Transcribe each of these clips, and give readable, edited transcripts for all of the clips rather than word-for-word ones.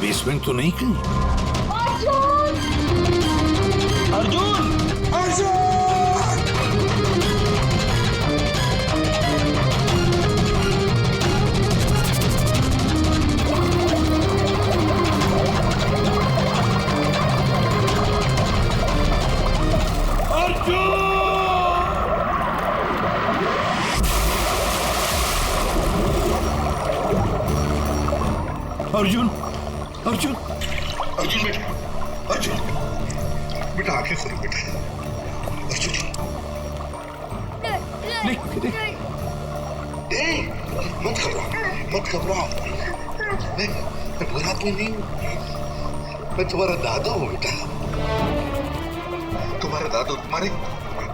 Basement तो नहीं कहीं? अर्जुन! अर्जुन! अर्जुन! अर्जुन! अर्जुन बेटा, अर्जुन बेटा, आंखें खोलो बेटा। अर्जुन नहीं, मत घबराओ, मत घबराओ। मैं बुरा तो नहीं हूँ, मैं तुम्हारा दादा हूँ बेटा। तुम्हारा दादा, तुम्हारे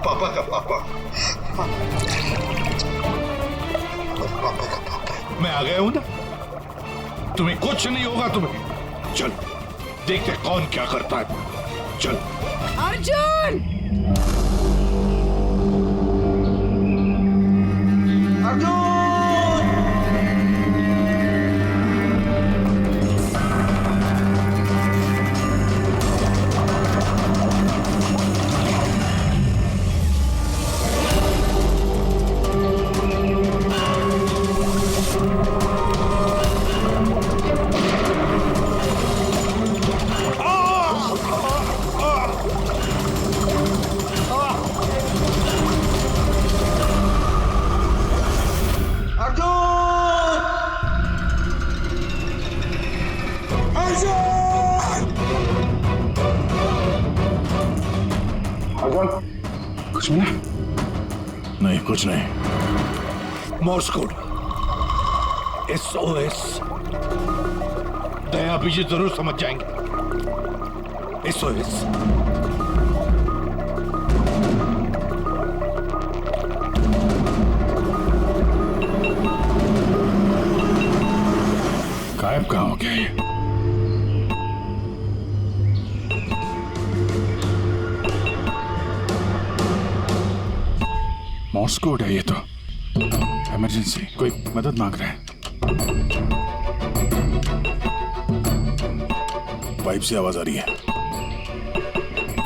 पापा का पापा, पापा का पापा। मैं आ गया हूं ना, तुम्हें कुछ नहीं होगा। तुम्हें चल देखते कौन क्या करता है। चल। अर्जुन! अर्जुन! कुछ मिला? नहीं, कुछ नहीं। Morse code, SOS। दया बीजी जरूर समझ जाएंगे। SOS। गायब कहाँ हो गया ये? मॉर्स कोड है ये तो। इमरजेंसी, कोई मदद मांग रहा है। पाइप से आवाज आ रही है।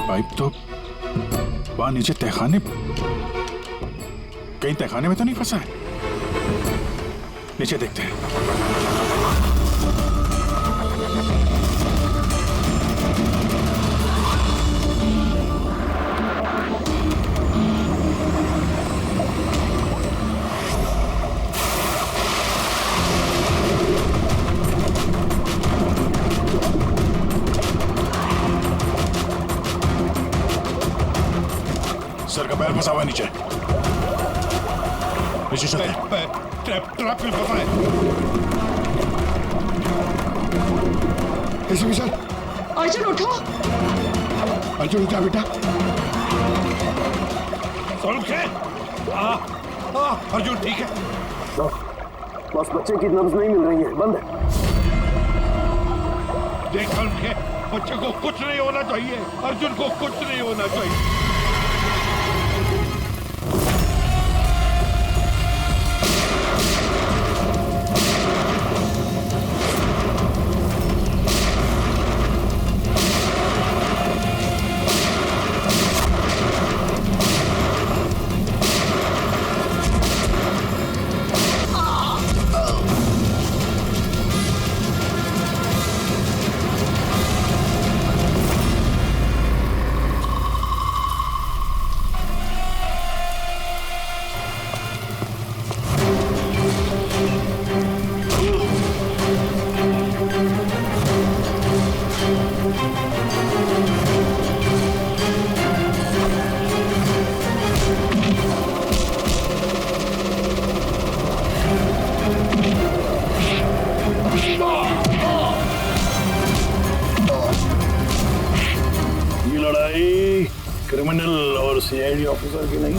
पाइप तो वहां नीचे तहखाने, कहीं तहखाने में तो नहीं फंसा है? नीचे देखते हैं। सर का पैर फंसा हुआ है नीचे। नीचे चलते हैं। ट्रैप में फंसा है। ऐसे सर। अर्जुन उठो। अर्जुन उठा बेटा। अर्जुन ठीक है? बस बच्चे की नब्ज नहीं मिल रही है, बंद है। देख के बच्चे को कुछ नहीं होना चाहिए। अर्जुन को कुछ नहीं होना चाहिए। क्रिमिनल और CID ऑफिसर की नहीं,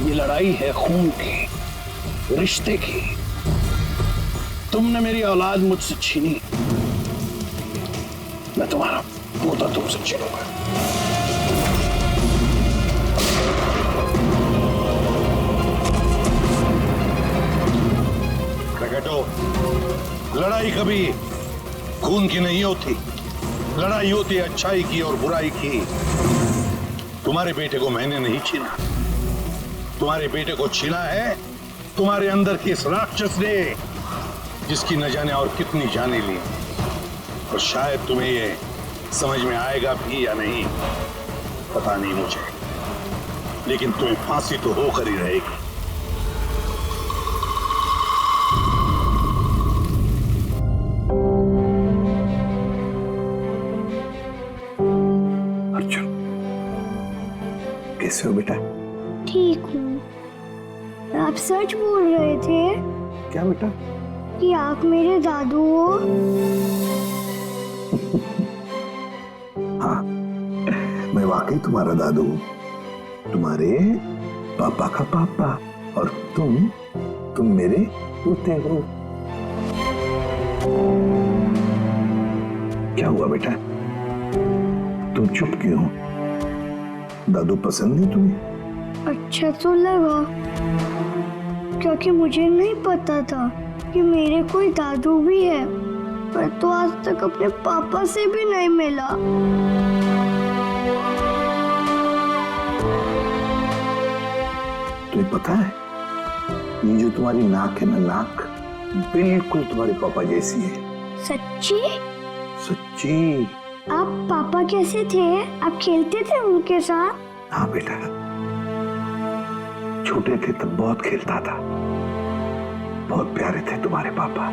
ये लड़ाई है खून की, रिश्ते की। तुमने मेरी औलाद मुझसे छीनी, मैं तुम्हारा पोता तुमसे छीनूंगा। लड़ाई कभी खून की नहीं होती, लड़ाई होती है अच्छाई की और बुराई की। तुम्हारे बेटे को मैंने नहीं छीना, तुम्हारे बेटे को छीना है तुम्हारे अंदर की इस राक्षस ने, जिसकी न जाने और कितनी जाने ली। और शायद तुम्हें ये समझ में आएगा भी या नहीं पता नहीं मुझे, लेकिन तुम्हें फांसी तो होकर ही रहेगी। अर्जुन, कैसे हो बेटा? ठीक हूँ। आप सच बोल रहे थे क्या बेटा? कि आप मेरे दादू हो? हाँ, मैं वाकई तुम्हारा दादू हूँ, तुम्हारे पापा का पापा, और तुम मेरे पोते हो। क्या हुआ बेटा, तुम चुप क्यों हो? दादू पसंद नहीं तुम्हें? अच्छा तो लगा, क्योंकि मुझे नहीं पता था कि मेरे कोई दादू भी है। पर तो आज तक अपने पापा से भी नहीं मिला। तुम्हें पता है, ये जो तुम्हारी नाक है ना, नाक बिल्कुल तुम्हारे पापा जैसी है। सच्ची? सच्ची। आप पापा कैसे थे? आप खेलते थे उनके साथ? हाँ बेटा, छोटे थे तब बहुत खेलता था, बहुत प्यारे थे तुम्हारे पापा।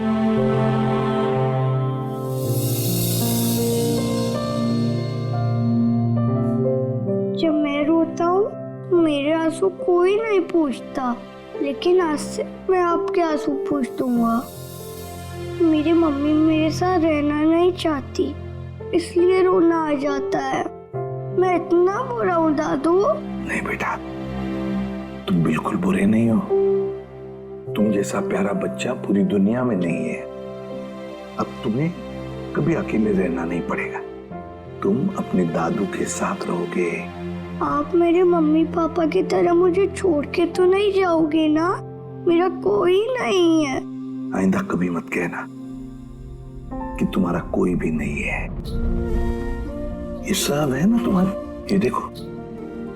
जब मैं रोता हूँ मेरे आंसू कोई नहीं पूछता, लेकिन आज से मैं आपके आंसू पूछ दूंगा। मेरी मम्मी मेरे साथ रहना नहीं चाहती, इसलिए रोना आ जाता है। मैं इतना बुरा हूँ दादू? नहीं बेटा, तुम बिल्कुल बुरे नहीं हो। तुम जैसा प्यारा बच्चा पूरी दुनिया में नहीं है। अब तुम्हें कभी अकेले रहना नहीं पड़ेगा, तुम अपने दादू के साथ रहोगे। आप मेरे मम्मी पापा की तरह मुझे छोड़ के तो नहीं जाओगे ना? मेरा कोई नहीं है। आइंदा कभी मत कहना कि तुम्हारा कोई भी नहीं है। ये सब है ना तुम्हारे। ये देखो,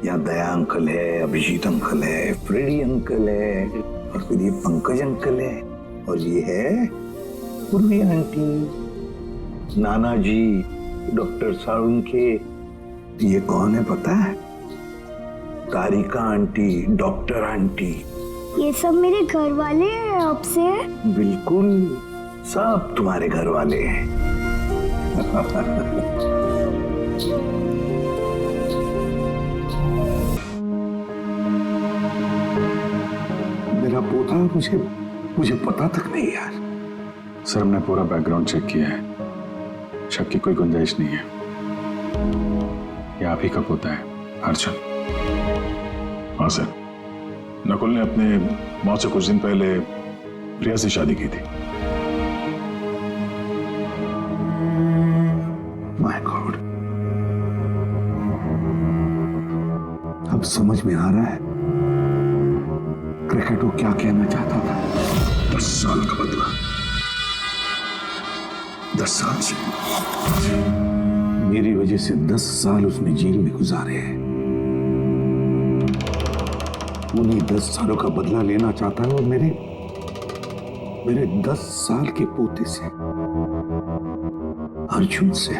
यहाँ दया अंकल है, अभिजीत अंकल है, फ्रेडी अंकल है, और फिर ये पंकज अंकल है, और ये है पूर्वी आंटी, नाना जी, डॉक्टर साळुंखे। ये कौन है पता है? तारिका आंटी, डॉक्टर आंटी। ये सब मेरे घर वाले हैं आपसे? बिल्कुल, सब तुम्हारे घर वाले हैं। मेरा पोता मुझे पता तक नहीं यार। सर, हमने पूरा बैकग्राउंड चेक किया है, शक की कोई गुंजाइश नहीं है। ये आप ही का पोता है, अर्जुन। हाँ सर, नकुल ने अपने मौत से कुछ दिन पहले प्रिया से शादी की थी। माय गॉड, अब समझ में आ रहा है क्रिकेट वो क्या कहना चाहता था। 10 साल का बदला, 10 साल से मेरी वजह से 10 साल उसने जेल में गुजारे हैं। उन्हीं 10 सालों का बदला लेना चाहता है वो मेरे 10 साल के पोते से, अर्जुन से।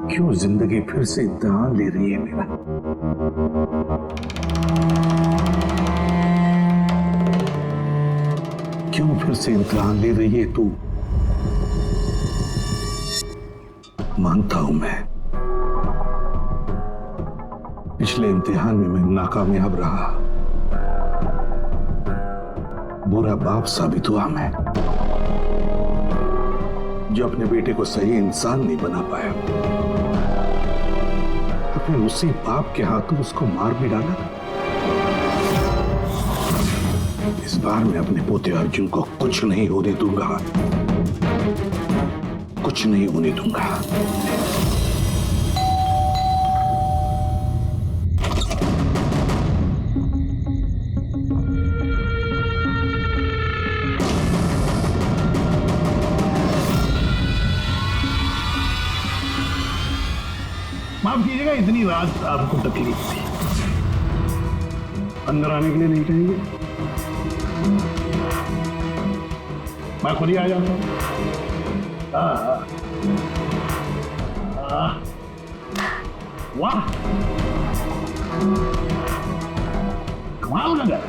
क्यों जिंदगी फिर से इम्तिहान ले रही है मेरा? क्यों फिर से इम्तिहान ले रही है तू? मानता हूं मैं, पिछले इम्तिहान में मैं नाकामयाब रहा, बुरा बाप साबित हुआ मैं, जो अपने बेटे को सही इंसान नहीं बना पाया। अपने उसी बाप के हाथों उसको मार भी डाला। इस बार मैं अपने पोते अर्जुन को कुछ नहीं होने दूंगा, कुछ नहीं होने दूंगा। माफ कीजिएगा, इतनी रात आपको तकलीफ थी। अंदर आने के लिए नहीं चाहिए, मैं खुद ही आ जाता हूँ। वाह, कमाल लगा।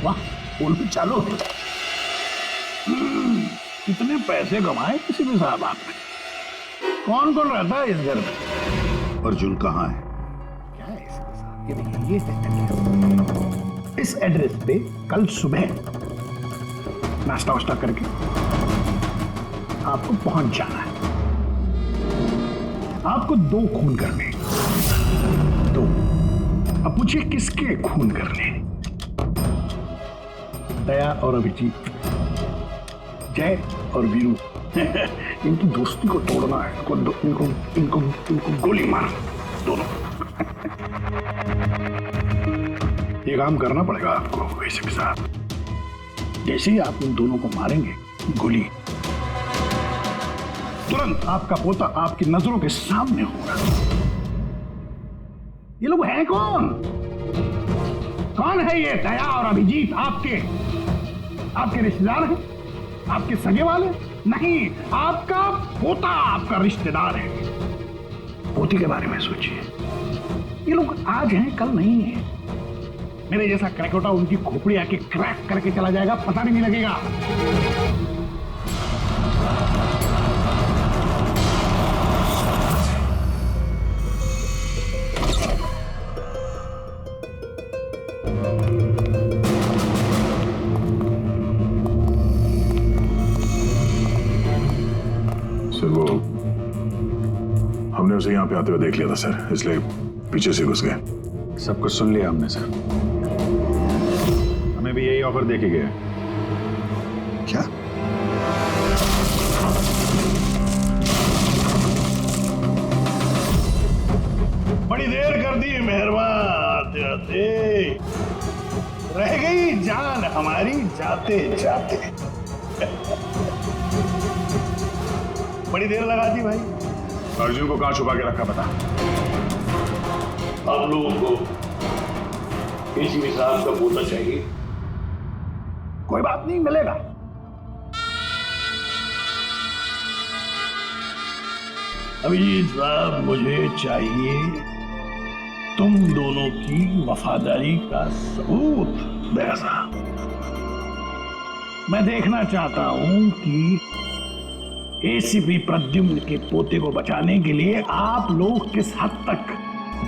वाह, पुल भी चालू है। कितने पैसे कमाए किसी भी साहब आपने। कौन कौन रहता है इस घर में? अर्जुन कहाँ है? क्या है इसके साथ? ये देखिए, ये इस एड्रेस पे कल सुबह नाश्ता वाश्ता करके आपको पहुंच जाना है। आपको 2 खून करने, 2। अब पूछिए किसके खून करने? दया और अभिजीत, जय और वीरू। इनकी दोस्ती को तोड़ना है। इनको गोली मार दोनों। ये काम करना पड़ेगा आपको वैसे के साथ। जैसे ही आप उन दोनों को मारेंगे गोली, तुरंत आपका पोता आपकी नजरों के सामने होगा। ये लोग हैं कौन? कौन है ये दया और अभिजीत? आपके रिश्तेदार हैं? आपके सगे वाले? नहीं, आपका पोता आपका रिश्तेदार है। पोती के बारे में सोचिए। ये लोग आज हैं कल नहीं है। मेरे जैसा क्रैकोटा उनकी खोपड़ी आके क्रैक करके चला जाएगा, पता भी नहीं लगेगा। सर, वो हमने उसे यहाँ पे आते हुए देख लिया था सर, इसलिए पीछे से घुस गए। सब कुछ सुन लिया हमने सर। हमें भी यही ऑफर देके गया। क्या? बड़ी देर कर दी मेहरबान, आते आते रह गई जान हमारी जाते जाते। बड़ी देर लगा दी भाई। अर्जुन को कहाँ छुपा के रखा पता? आप लोगों को एसीपी साहब का पोता चाहिए? कोई बात नहीं, मिलेगा। अभिजीत साहब, मुझे चाहिए तुम दोनों की वफादारी का सबूत। दया साहब, मैं देखना चाहता हूं कि एसीपी प्रद्युम्न के पोते को बचाने के लिए आप लोग किस हद तक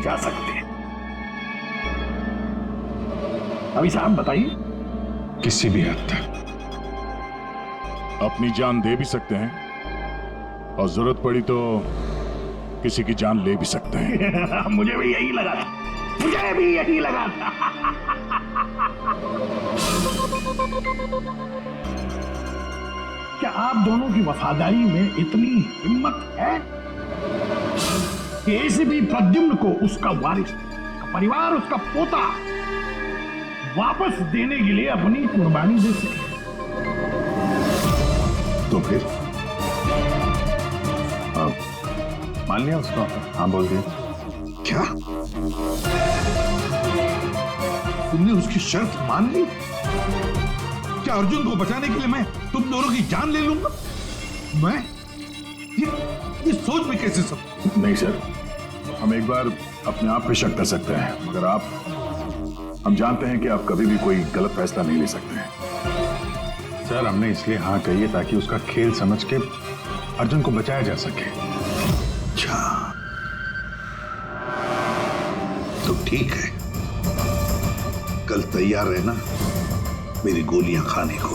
जा सकते हैं। अभी साहब बताइए। किसी भी हद तक। अपनी जान दे भी सकते हैं और जरूरत पड़ी तो किसी की जान ले भी सकते हैं। मुझे भी यही लगा था, मुझे भी यही लगा था। क्या आप दोनों की वफादारी में इतनी हिम्मत है कि एसीपी प्रद्युम्न को उसका वारिस, उसका परिवार, उसका पोता वापस देने के लिए अपनी कुर्बानी दे सके? तो फिर मान लिया उसको? हाँ, बोल दिया। क्या तुमने उसकी शर्त मान ली? क्या अर्जुन को बचाने के लिए मैं तुम दोनों की जान ले लूंगा? मैं ये सोच में कैसे सब? नहीं सर, हम एक बार अपने आप पे शक कर सकते हैं, मगर हम जानते हैं कि आप कभी भी कोई गलत फैसला नहीं ले सकते हैं। सर, हमने इसलिए हाँ कही है ताकि उसका खेल समझ के अर्जुन को बचाया जा सके। अच्छा, तो ठीक है, कल तैयार रहना मेरी गोलियां खाने को।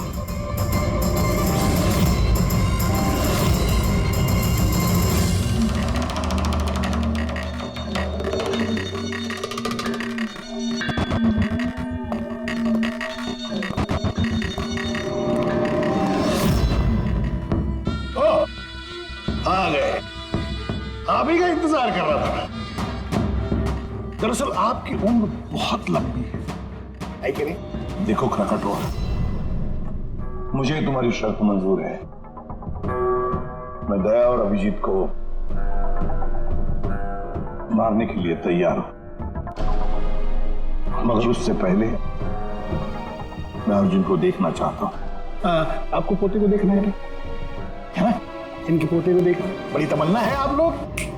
आ गए, आप ही का इंतजार कर रहा था। दरअसल आपकी उम्र बहुत लंबी है कि नहीं? देखो क्रकटोआ, मुझे तुम्हारी शर्त मंजूर है, मैं दया और अभिजीत को मारने के लिए तैयार हूं, मगर उससे पहले मैं अर्जुन को देखना चाहता हूं। आपको पोते को देखना है ना? इनके पोते को देखना बड़ी तमन्ना है आप लोग।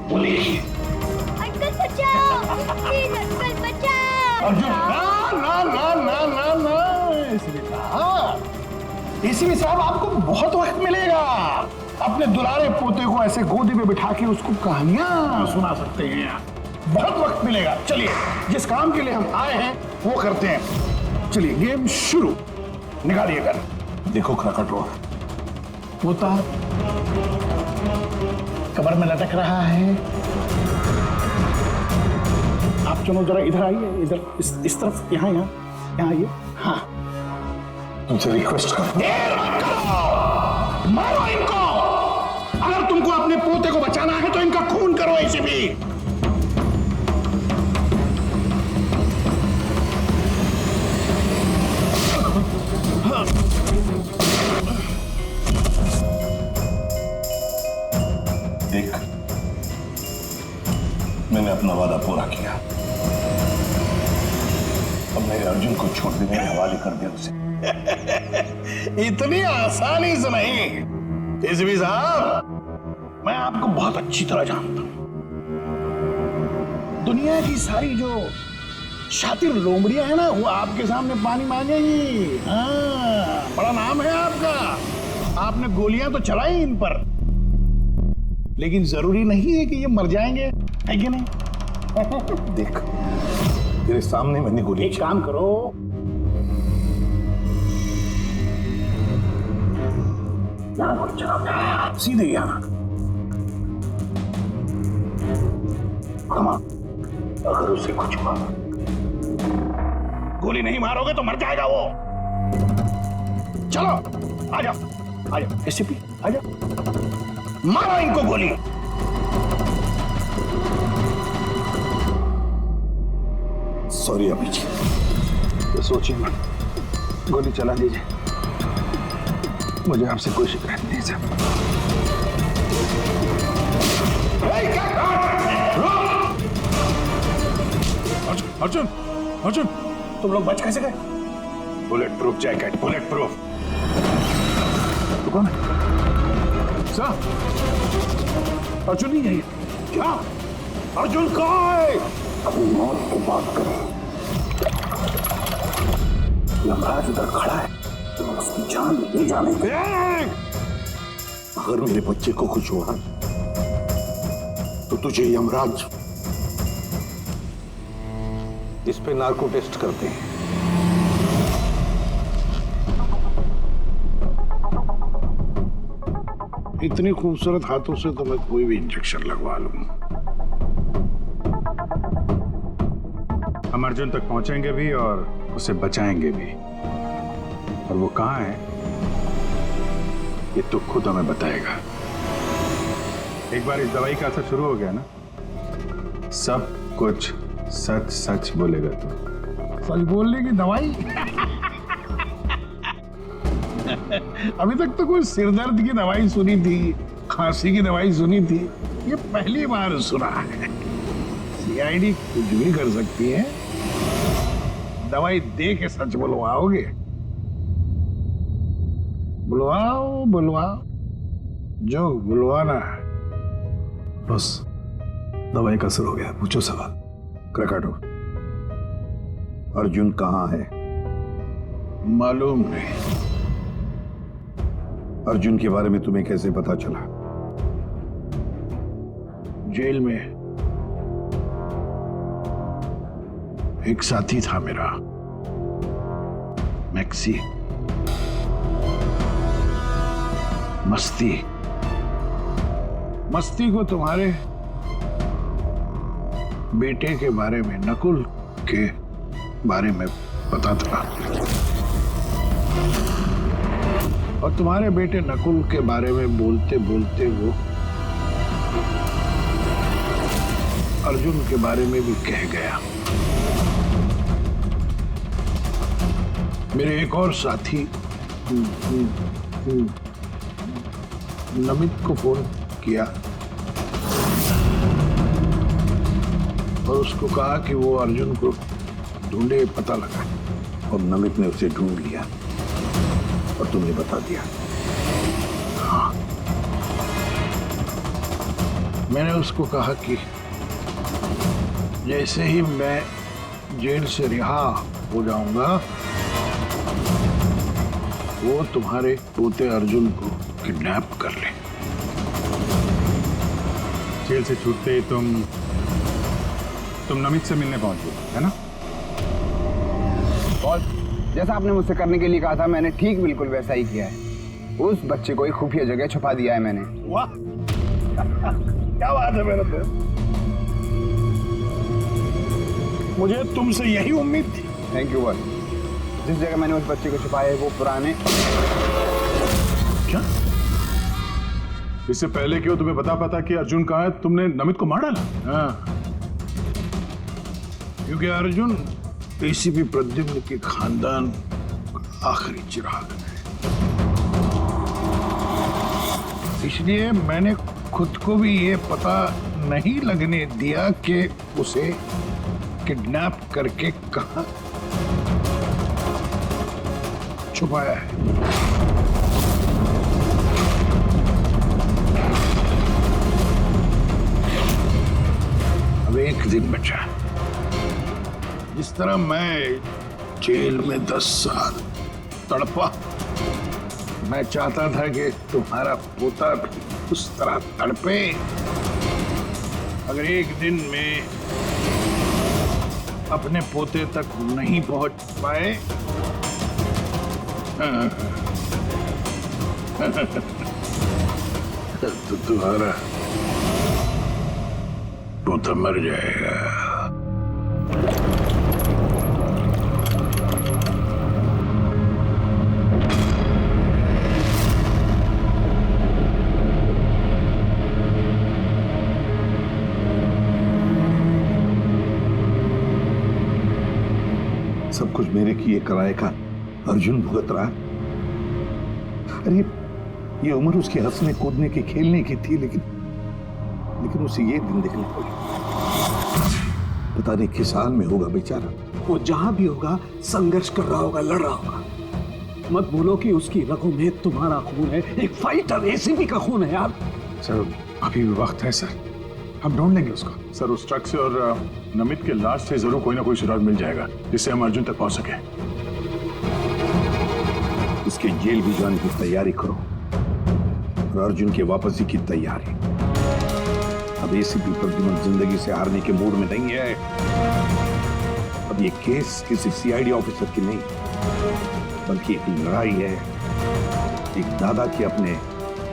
बोलिए अंकल बचाओ, प्लीज अंकल बचाओ। अर्जुन, ना ना ना ना ना एसीपी साहब आपको बहुत वक्त मिलेगा। अपने दुलारे पोते को ऐसे गोदी में बिठा के उसको कहानियां सुना सकते हैं। बहुत वक्त मिलेगा। चलिए, जिस काम के लिए हम आए हैं वो करते हैं। चलिए, गेम शुरू। निकालिए कर। देखो क्रकटो, पोता कमर में लटक रहा है। आप चलो जरा इधर आइए, इधर इस तरफ, यहाँ यहाँ यहाँ आइए। हाँ, तुमसे रिक्वेस्ट कर, मारो इनको। अगर तुमको अपने पोते को बचाना है तो इनका खून करो। इसे भी देख, मैंने अपना वादा पूरा किया। अब मेरे अर्जुन को छोड़ दे, मेरे हवाले कर दे उसे। इतनी आसानी से नहीं एसीपी साहब, मैं आपको बहुत अच्छी तरह जानता हूं। दुनिया की सारी जो शातिर लोमड़ियां है ना, वो आपके सामने पानी मांगेगी। हाँ, बड़ा नाम है आपका। आपने गोलियां तो चलाई इन पर, लेकिन जरूरी नहीं है कि ये मर जाएंगे, है कि नहीं? देख, तेरे सामने मैंने गोली। एक काम करो, यहां गोली चलाओ, सीधे यहां। अगर उसे कुछ हुआ, गोली नहीं मारोगे तो मर जाएगा वो। चलो, आ जाओ, आ जाओ एसीपी, आ जाओ, मारो इनको गोली। सॉरी अभिजीत, सोचिए मत, गोली चला दीजिए। मुझे आपसे कोई शिकायत नहीं सर। अर्जुन, अर्जुन, तुम लोग बच कैसे गए? Bullet proof jacket, bullet proof. कौन है? सर, अर्जुन नहीं है ये। क्या? अर्जुन कहाँ है? अभी मौत की बात करें, यमराज उधर खड़ा है, तो उसकी जान ले जाने दे। अगर मेरे बच्चे को कुछ हुआ तो तुझे यमराज इस पे नार्को टेस्ट करते हैं। इतनी खूबसूरत हाथों से तो मैं कोई भी इंजेक्शन लगवा लूंगा। हम अर्जुन तक पहुंचेंगे भी और उसे बचाएंगे भी। और वो कहाँ है ये तो खुद हमें बताएगा। एक बार इस दवाई का असर शुरू हो गया ना, सब कुछ सच सच बोलेगा तू। सच बोलने की दवाई? अभी तक तो कोई सिरदर्द की दवाई सुनी थी, खांसी की दवाई सुनी थी, ये पहली बार सुना है। सीआईडी कुछ भी कर सकती है। दवाई दे के सच बुलवाओगे? बुलवाओ बुलवाओ, जो बुलवाना है। बस दवाई का असर हो गया, पूछो सवाल। क्रकाटो, अर्जुन कहाँ है? मालूम नहीं। अर्जुन के बारे में तुम्हें कैसे पता चला? जेल में एक साथी था मेरा, मैक्सी। मस्ती को तुम्हारे बेटे के बारे में, नकुल के बारे में पता था, और तुम्हारे बेटे नकुल के बारे में बोलते बोलते वो अर्जुन के बारे में भी कह गया। मेरे एक और साथी नमित को फोन किया और उसको कहा कि वो अर्जुन को ढूंढे, पता लगा। और नमित ने उसे ढूंढ लिया और तुमने बता दिया। हाँ, मैंने उसको कहा कि जैसे ही मैं जेल से रिहा हो जाऊंगा वो तुम्हारे पोते अर्जुन को किडनैप कर ले। जेल से छूटते ही तुम नमित से मिलने पहुंच गए, है ना? और जैसा आपने मुझसे करने के लिए कहा था, मैंने ठीक बिल्कुल वैसा ही किया है। उस बच्चे को एक खुफिया जगह छुपा दिया है मैंने। वाह क्या बात है मेरे दोस्त, मुझे तुमसे यही उम्मीद थी। Thank you boss. जिस जगह मैंने उस बच्चे को छुपाया है वो पुराने क्या? इससे पहले क्यों तुम्हें पता कि अर्जुन कहाँ है, तुमने नमित को मार डाला? हाँ, क्योंकि अर्जुन एसीपी प्रद्युम्न के खानदान का आखिरी चिराग है, इसलिए मैंने खुद को भी ये पता नहीं लगने दिया कि उसे किडनैप करके कहां छुपाया है। अब एक दिन बचा। जिस तरह मैं जेल में 10 साल तड़पा, मैं चाहता था कि तुम्हारा पोता भी उस तरह तड़पे। अगर एक दिन में अपने पोते तक नहीं पहुंच पाए तो तुम्हारा पोता मर जाएगा। सब कुछ मेरे किए कराए का अर्जुन भुगत रहा। अरे ये उम्र उसके हंसने कूदने की, खेलने की थी, लेकिन उसे ये दिन देखने पड़े। पता नहीं किस हाल में होगा बेचारा। वो जहां भी होगा संघर्ष कर रहा होगा, लड़ रहा होगा। मत भूलो कि उसकी रगों में तुम्हारा खून है, एक फाइटर एसीपी का खून है यार। सर अभी भी वक्त है सर, हम ढूंढ लेंगे उसको। सर उस ट्रक से और नमित के लाश से जरूर कोई ना कोई सुराग मिल जाएगा जिससे हम अर्जुन तक पहुंच सके। उसके जेल भी जाने की तैयारी करो और अर्जुन के वापसी की तैयारी। अब एसीपी प्रद्युम्न जिंदगी से हारने के मूड में नहीं है। अब ये केस किसी सीआईडी ऑफिसर की नहीं, बल्कि एक लड़ाई है एक दादा के अपने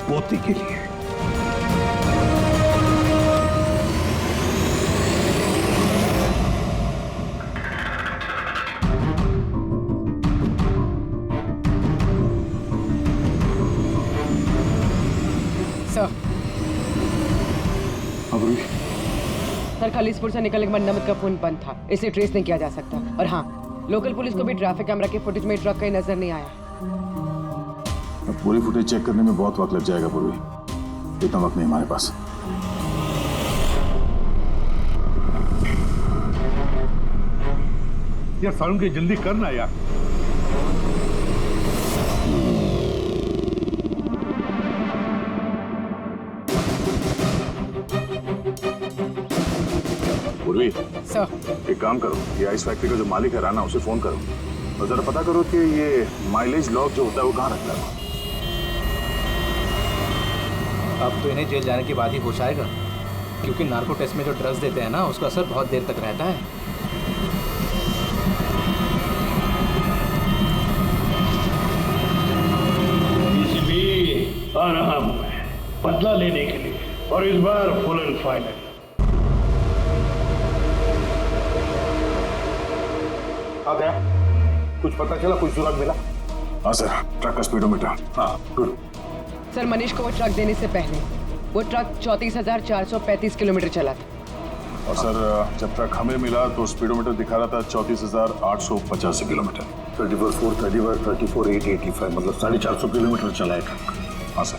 पोते के लिए। सर खलीसपुर से निकलने के बाद नमित का फोन बंद था, इसे ट्रेस नहीं किया जा सकता। और हाँ, लोकल पुलिस को भी ट्रैफिक कैमरा के फुटेज में ट्रक कहीं नजर नहीं आया। अब पूरी फुटेज चेक करने में बहुत वक्त लग जाएगा पूर्वी, इतना वक्त नहीं हमारे पास। यार सारुण की जल्दी करना यार। पूर्वी सर एक काम करो, ये आइस फैक्ट्री का जो मालिक है राना, उसे फोन करो और जरा पता करो कि ये माइलेज लॉग जो होता है वो कहाँ रखता है। अब तो इन्हें जेल जाने के बाद ही होश आएगा, क्योंकि नार्को टेस्ट में जो ड्रग्स देते हैं ना, उसका असर बहुत देर तक रहता है। आ रहा हूं मैं बदला लेने के लिए, और इस बार फुल एंड फाइनल। कुछ पता चला, कोई सुराग मिला? हाँ सर, ट्रक का स्पीडोमीटर। हाँ गुड। सर मनीष को वो ट्रक देने से पहले वो ट्रक 34,435 किलोमीटर चला था। और सर जब ट्रक हमें मिला तो स्पीडोमीटर दिखा रहा था 34,885 किलोमीटर। 34,435 मतलब 450 किलोमीटर चला है ट्रक। हाँ सर।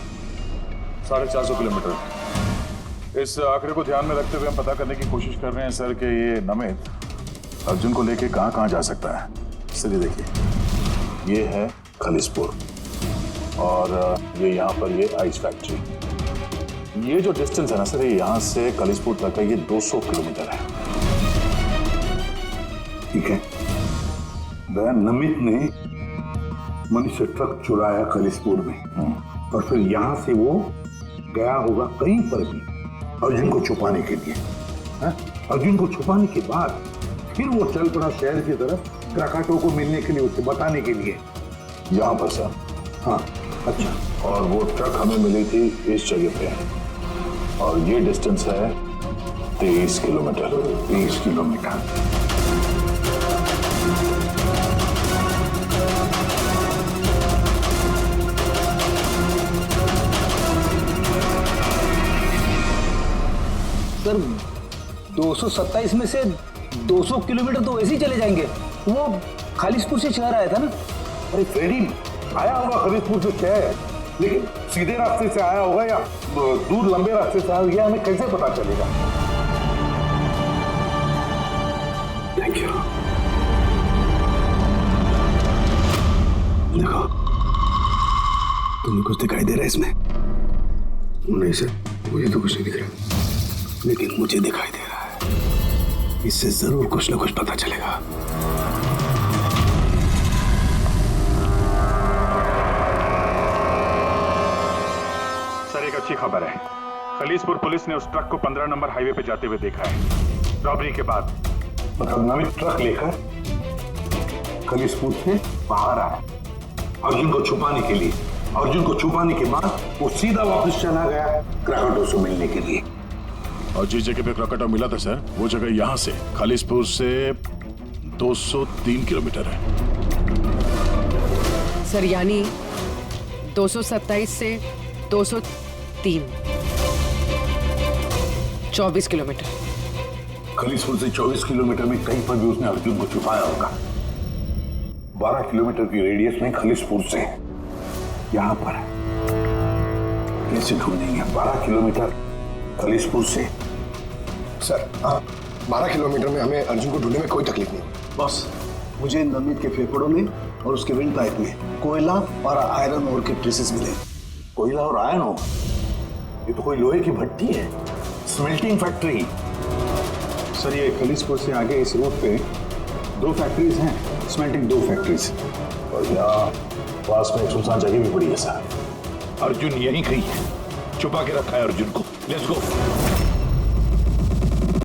450 किलोमीटर। इस आंकड़े को ध्यान में रखते हुए हम पता करने की कोशिश कर रहे हैं सर कि ये नमित अर्जुन को लेके कहाँ कहाँ जा सकता है। सर ये देखिए, ये है खलीसपुर और ये यहाँ पर ये आइस फैक्ट्री। ये जो डिस्टेंस है ना सर, ये यहाँ से खलीसपुर तक का ये 200 किलोमीटर है। ठीक है, नमित ने मनीष से ट्रक चुराया खलीसपुर में और फिर यहां से वो गया होगा कहीं पर भी अर्जुन को छुपाने के लिए। अर्जुन को छुपाने के बाद फिर वो चल पड़ा शहर की तरफ क्राकाटो को मिलने के लिए, उसे बताने के लिए। यहाँ पर सर? हाँ। अच्छा, और वो ट्रक हमें मिली थी इस जगह पे और ये डिस्टेंस है 23 किलोमीटर। 23 किलोमीटर। सर 227 में से 200 किलोमीटर तो वैसे ही चले जाएंगे। वो खालिसपुर से शहर आया था ना। अरे फ्रेडी, आया होगा खलीसपुर से शहर, लेकिन सीधे रास्ते से आया होगा या दूर लंबे रास्ते से आया होगा, ये हमें कैसे पता चलेगा? Thank you. देखो, तुम्हें कुछ दिखाई दे रहा है इसमें? नहीं सर, मुझे तो कुछ नहीं दिख रहा, लेकिन मुझे दिखाई दे रहा है। इससे जरूर कुछ ना कुछ पता चलेगा। सर एक अच्छी खबर है, खलीसपुर पुलिस ने उस ट्रक को 15 नंबर हाईवे पे जाते हुए देखा है रॉबरी के बाद। मतलब नमित ट्रक लेकर खलीसपुर से बाहर आया अर्जुन को छुपाने के लिए। अर्जुन को छुपाने के बाद वो सीधा वापस चला गया क्राकाटो से मिलने के लिए। और जिस जगह पे क्राकाटो मिला था सर, वो जगह यहाँ से खलीसपुर से 203 किलोमीटर है। सर यानी 227 से 203, 24 किलोमीटर। खलीसपुर से 24 किलोमीटर में कहीं पर भी उसने अर्जुन को छुपाया होगा। 12 किलोमीटर की रेडियस में खलीसपुर से यहां पर कैसे ढूंढेंगे? 12 किलोमीटर खलीसपुर से। सर 12 किलोमीटर में हमें अर्जुन को ढूंढने में कोई तकलीफ नहीं। बस मुझे नमित के फेफड़ों में और उसके विंड पाइप में कोयला और आयरन ओर के ट्रेसेस मिले। कोयला और आयरन ओर? ये तो कोई लोहे की भट्टी है, स्मेल्टिंग फैक्ट्री। सर ये खलीसपुर से आगे इस रूट पे 2 फैक्ट्रीज हैं, स्मेल्टिंग 2 फैक्ट्रीज। और यहाँ पास में एक सुनसान जगह भी पड़ी है सर। अर्जुन यहीं कहीं है, छुपा के रखा है अर्जुन को। Let's go.